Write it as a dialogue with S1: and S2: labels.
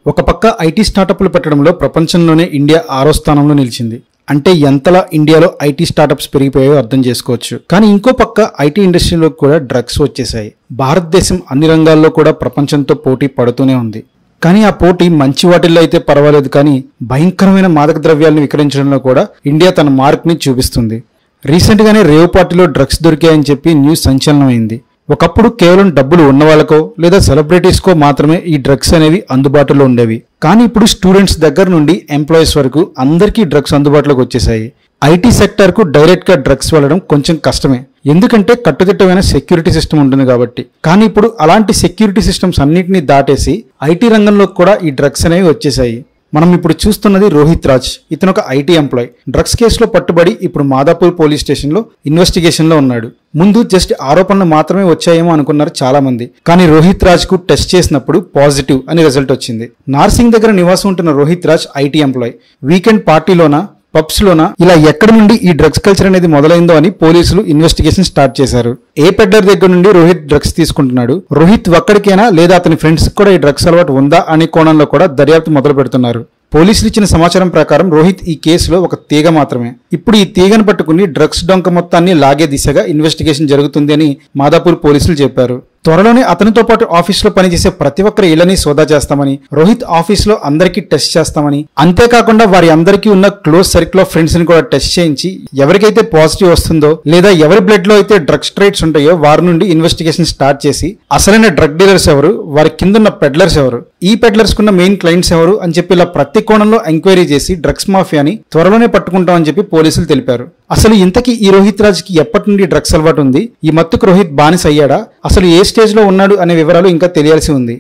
S1: ఒక పక్క ఐటీ స్టార్టప్లు పెట్టడంలో ప్రపంచంలోనే ఇండియా 6వ స్థానంలో నిలిచింది. అంటే ఎంతలా ఇండియాలో ఐటీ స్టార్టప్స్ పెరిగిపోయాయో అర్థం చేసుకోవచ్చు. కానీ ఇంకో పక్క ఐటీ ఇండస్ట్రీలో కూడా డ్రగ్స్ వచ్చేసాయి. భారతదేశం అన్ని రంగాల్లో కూడా ప్రపంచంతో పోటీ పడుతూనే ఉంది. కానీ ఆ పోటీ మంచి వాటిల్లో అయితే పర్వాలేదు, కానీ భయంకరమైన మాదక ద్రవ్యాలను విక్రయించడంలో కూడా ఇండియా తన మార్క్ని చూపిస్తుంది. రీసెంట్గానే రేవ్ పార్టీలో డ్రగ్స్ దొరికాయని చెప్పి న్యూస్ సంచలనమైంది. ఒకప్పుడు కేవలం డబ్బులు ఉన్న వాళ్ళకో లేదా సెలబ్రిటీస్కో మాత్రమే ఈ డ్రగ్స్ అనేవి అందుబాటులో ఉండేవి. కానీ ఇప్పుడు స్టూడెంట్స్ దగ్గర నుండి ఎంప్లాయీస్ వరకు అందరికీ డ్రగ్స్ అందుబాటులోకి వచ్చేసాయి. ఐటీ సెక్టర్కు డైరెక్ట్గా డ్రగ్స్ వెళ్ళడం కొంచెం కష్టమే, ఎందుకంటే కట్టుదిట్టమైన సెక్యూరిటీ సిస్టమ్ ఉంటుంది కాబట్టి. కానీ ఇప్పుడు అలాంటి సెక్యూరిటీ సిస్టమ్స్ అన్నింటినీ దాటేసి ఐటీ రంగంలో కూడా ఈ డ్రగ్స్ అనేవి వచ్చేసాయి. మనం ఇప్పుడు చూస్తున్నది రోహిత్ రాజ్. ఇతను ఒక ఐటీ ఎంప్లాయ్. డ్రగ్స్ కేసులో పట్టుబడి ఇప్పుడు మాదాపూర్ పోలీస్ స్టేషన్లో ఇన్వెస్టిగేషన్లో ఉన్నాడు. ముందు జస్ట్ ఆరోపణలు మాత్రమే వచ్చాయేమో అనుకున్నారు చాలా మంది. కానీ రోహిత్ రాజ్ కు టెస్ట్ చేసినప్పుడు పాజిటివ్ అని రిజల్ట్ వచ్చింది. నార్సింగ్ దగ్గర నివాసం ఉంటున్న Rohit Raj IT employee. Weekend పార్టీలోనా, పబ్స్ లోనా, ఇలా ఎక్కడి నుండి ఈ డ్రగ్స్ కల్చర్ అనేది మొదలైందో అని పోలీసులు ఇన్వెస్టిగేషన్ స్టార్ట్ చేశారు. ఏ పెడ్లర్ దగ్గర నుండి రోహిత్ డ్రగ్స్ తీసుకుంటున్నాడు, రోహిత్ ఒక్కడికేనా లేదా అతని ఫ్రెండ్స్ కూడా ఈ డ్రగ్స్ అలవాటు ఉందా అనే కోణంలో కూడా దర్యాప్తు మొదలు పెడుతున్నారు. పోలీసులు ఇచ్చిన సమాచారం ప్రకారం రోహిత్ ఈ కేసులో ఒక తీగ మాత్రమే. ఇప్పుడు ఈ తీగను పట్టుకుని డ్రగ్స్ డొంక మొత్తాన్ని లాగే దిశగా ఇన్వెస్టిగేషన్ జరుగుతుంది అని మాదాపూర్ పోలీసులు చెప్పారు. త్వరలోనే అతనితో పాటు ఆఫీసులో పనిచేసే ప్రతి ఒక్కరి ఇళ్లని సోదా చేస్తామని, రోహిత్ ఆఫీసులో అందరికీ టెస్ట్ చేస్తామని, అంతేకాకుండా వారి అందరికీ ఉన్న క్లోజ్ సర్కిల్ ఆఫ్ ఫ్రెండ్స్ ని కూడా టెస్ట్ చేయించి ఎవరికైతే పాజిటివ్ వస్తుందో లేదా ఎవరి బ్లడ్ లో అయితే డ్రగ్స్ ట్రేట్స్ ఉంటాయో వారి నుండి ఇన్వెస్టిగేషన్ స్టార్ట్ చేసి అసలైన డ్రగ్ డీలర్స్ ఎవరు, వారి కిందున్న పెడ్లర్స్ ఎవరు, ఈ పెడ్లర్స్ కున్న మెయిన్ క్లయింట్స్ ఎవరు అని చెప్పి ఇలా ప్రతి కోణంలో ఎంక్వైరీ చేసి డ్రగ్స్ మాఫియాని త్వరలోనే పట్టుకుంటామని చెప్పి పోలీసులు తెలిపారు. అసలు ఇంతకీ ఈ రోహిత్ రాజ్ కి ఎప్పటి నుండి డ్రగ్స్ అలవాటు ఉంది, ఈ మత్తుకు రోహిత్ బానిస అయ్యాడా, అసలు ఏ స్టేజ్ లో ఉన్నాడు అనే వివరాలు ఇంకా తెలియాల్సి ఉంది.